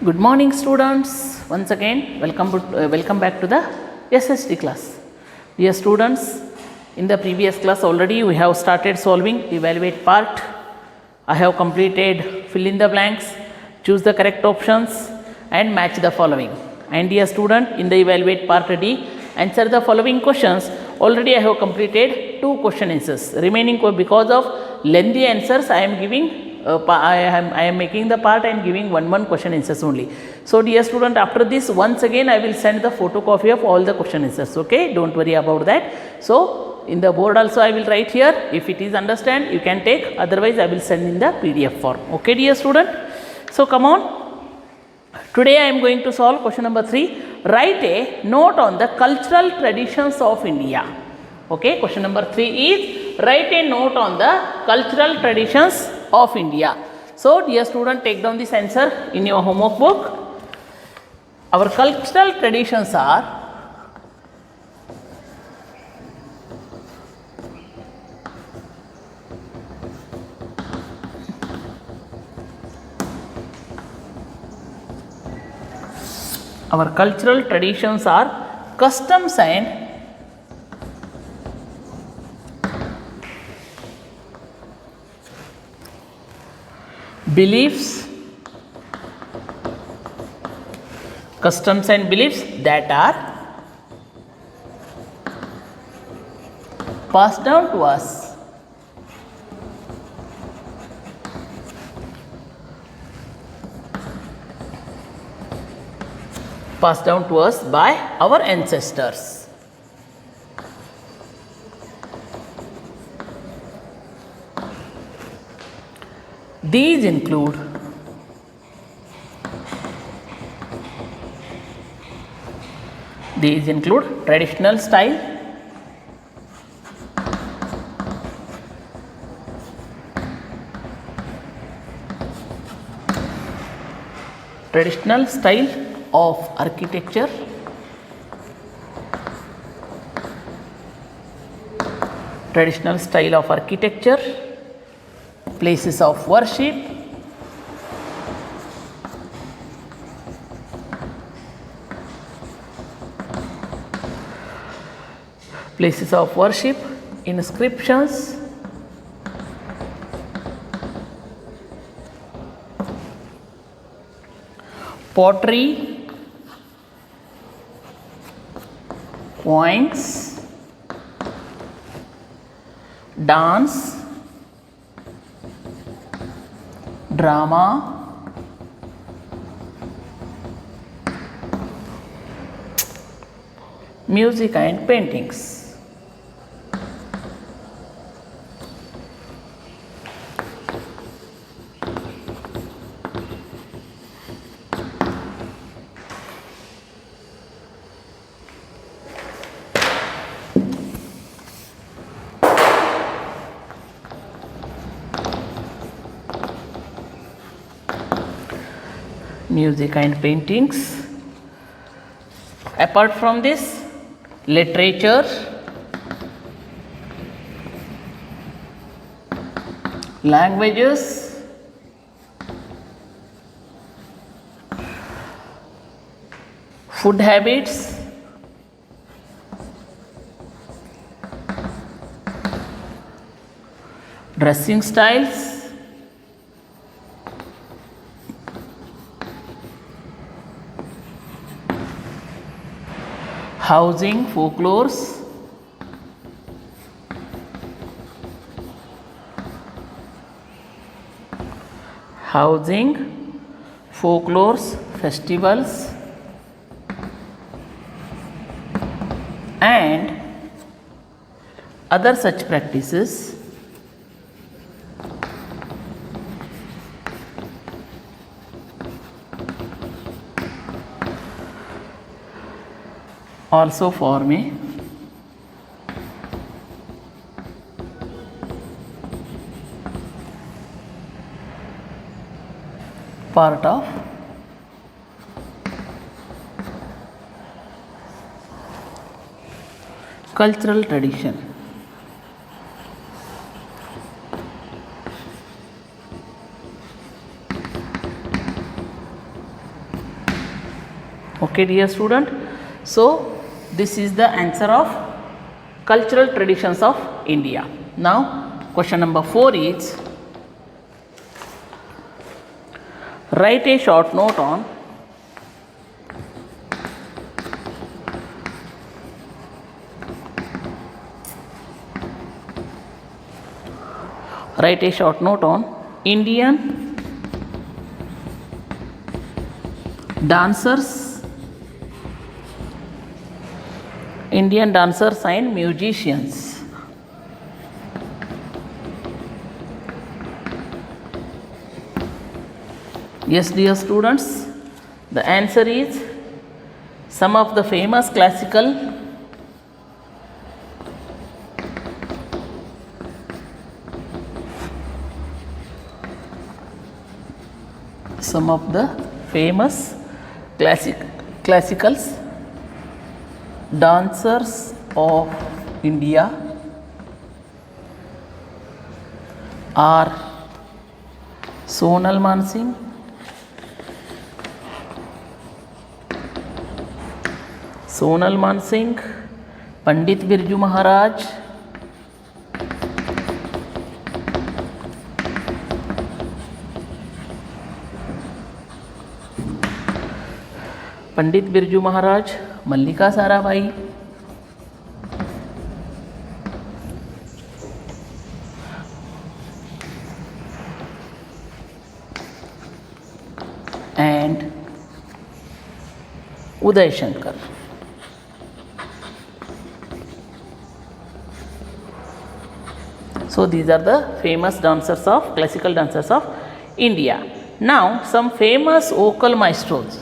Good morning, students. Once again, welcome back to the SST class. Dear students, in the previous class already we have started solving evaluate part. I have completed fill in the blanks, choose the correct options and match the following. And dear student, in the evaluate part D, answer the following questions. Already I have completed 2 question answers. Remaining because of lengthy answers I am giving I am making the part and giving one question answers only. So dear student, after this once again I will send the photocopy of all the question answers. Okay, don't worry about that. So in the board also I will write here. If it is understand you can take, otherwise I will send in the PDF form. Okay dear student. So come on. Today I am going to solve question number 3. Write a note on the cultural traditions of India. Okay, question number 3 is write a note on the cultural traditions of India. So dear student, take down this answer in your homework book. Our cultural traditions are customs and beliefs that are passed down to us by our ancestors. These include traditional style, of architecture, places of worship, inscriptions, pottery, coins, dance, drama, music and paintings. Music and paintings. Apart from this, literature, languages, food habits, dressing styles, housing, folklores, festivals and other such practices also form a part of cultural tradition. Okay, dear student. So this is the answer of cultural traditions of India. Now question number 4 is, write a short note on Indian dancers and musicians. Yes, dear students, the answer is some of the famous classical classicals dancers of India are Sonal Mansingh, Pandit Birju Maharaj, Mallika Sarabhai, and Uday Shankar. So these are the famous classical dancers of India. Now some famous vocal maestros.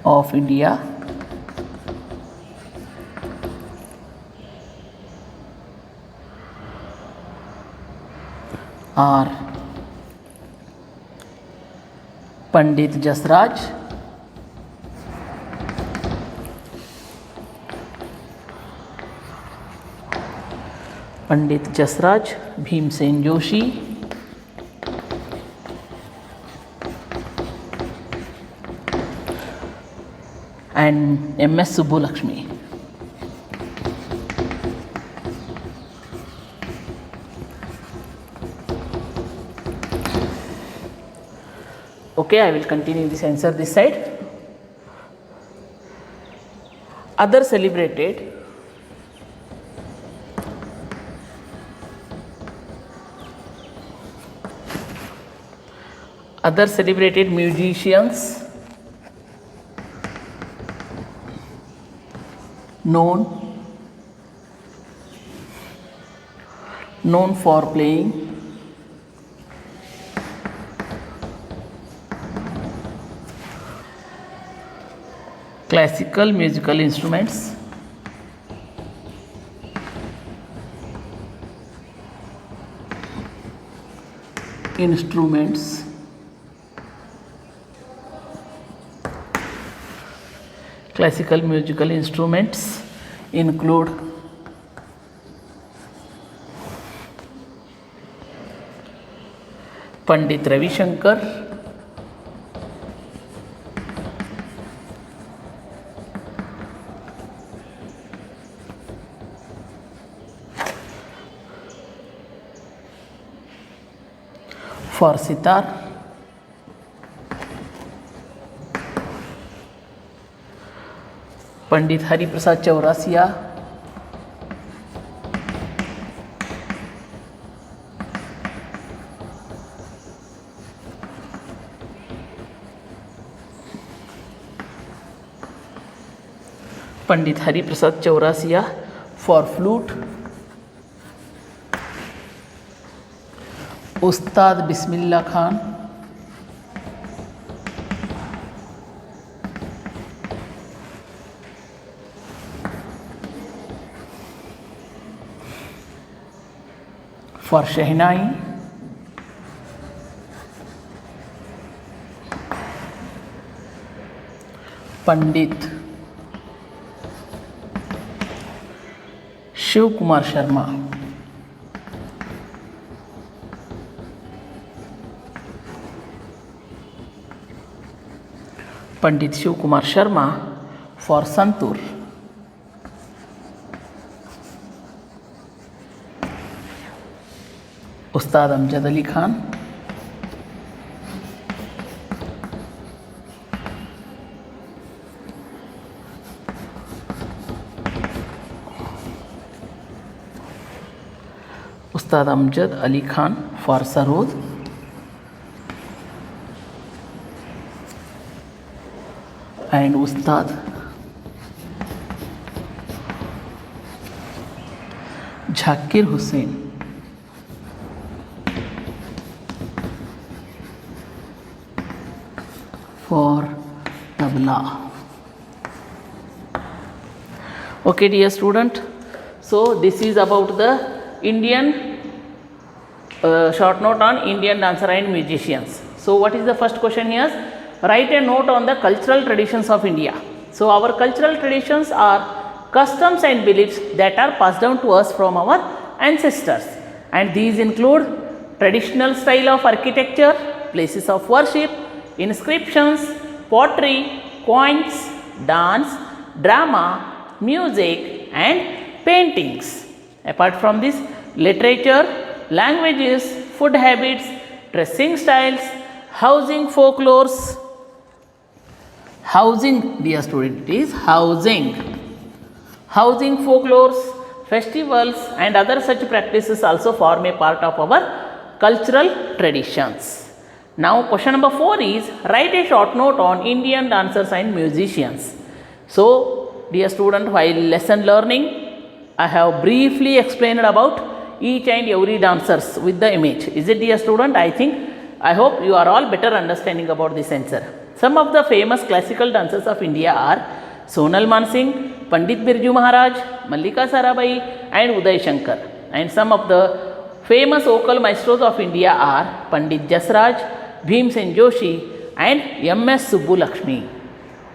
Of India are Pandit Jasraj, Bhimsen Joshi, and M.S. Subbulakshmi. Okay, I will continue this answer this side. Other celebrated musicians known for playing classical musical instruments classical musical instruments include Pandit Ravi Shankar, for sitar, Pandit Hari Prasad Chaurasia, for flute, Ustad Bismillah Khan, for Shehnai, Pandit Shiv Kumar Sharma, Pandit Shiv Kumar Sharma for santoor, Ustad Amjad Ali Khan, Ustad Amjad Ali Khan for sarod, and Ustad Zakir Hussain for tabla. Okay, dear student, so this is about the Indian short note on Indian dancer and musicians. So what is the first question here? Write a note on the cultural traditions of India. So our cultural traditions are customs and beliefs that are passed down to us from our ancestors, and these include traditional style of architecture, places of worship, inscriptions, pottery, coins, dance, drama, music and paintings. Apart from this, literature, languages, food habits, dressing styles, housing folklores, housing, dear student, it is housing folklores, festivals and other such practices also form a part of our cultural traditions. Now question number 4 is, write a short note on Indian dancers and musicians. So dear student, while lesson learning, I have briefly explained about each and every dancers with the image. Is it, dear student? I hope you are all better understanding about this answer. Some of the famous classical dancers of India are Sonal Mansingh, Pandit Birju Maharaj, Mallika Sarabhai and Uday Shankar. And some of the famous vocal maestros of India are Pandit Jasraj, Bhim Sen Joshi and M.S. Subbu Lakshmi.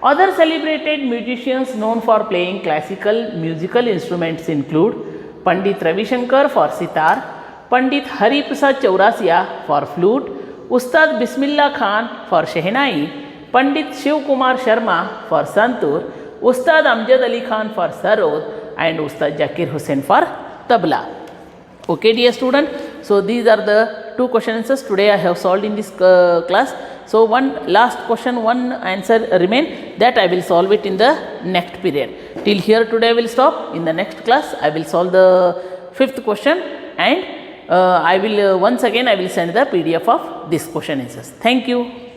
Other celebrated musicians known for playing classical musical instruments include Pandit Ravi Shankar for sitar, Pandit Hari Prasad Chaurasia for flute, Ustad Bismillah Khan for shehnai, Pandit Shiv Kumar Sharma for santur, Ustad Amjad Ali Khan for sarod and Ustad Zakir Hussain for tabla. Okay, dear student, so these are the two question answers today I have solved in this class. So one last question, one answer remain, that I will solve it in the next period. Till here today I will stop. In the next class I will solve the 5th question, and I will once again I will send the PDF of this question answers. Thank you.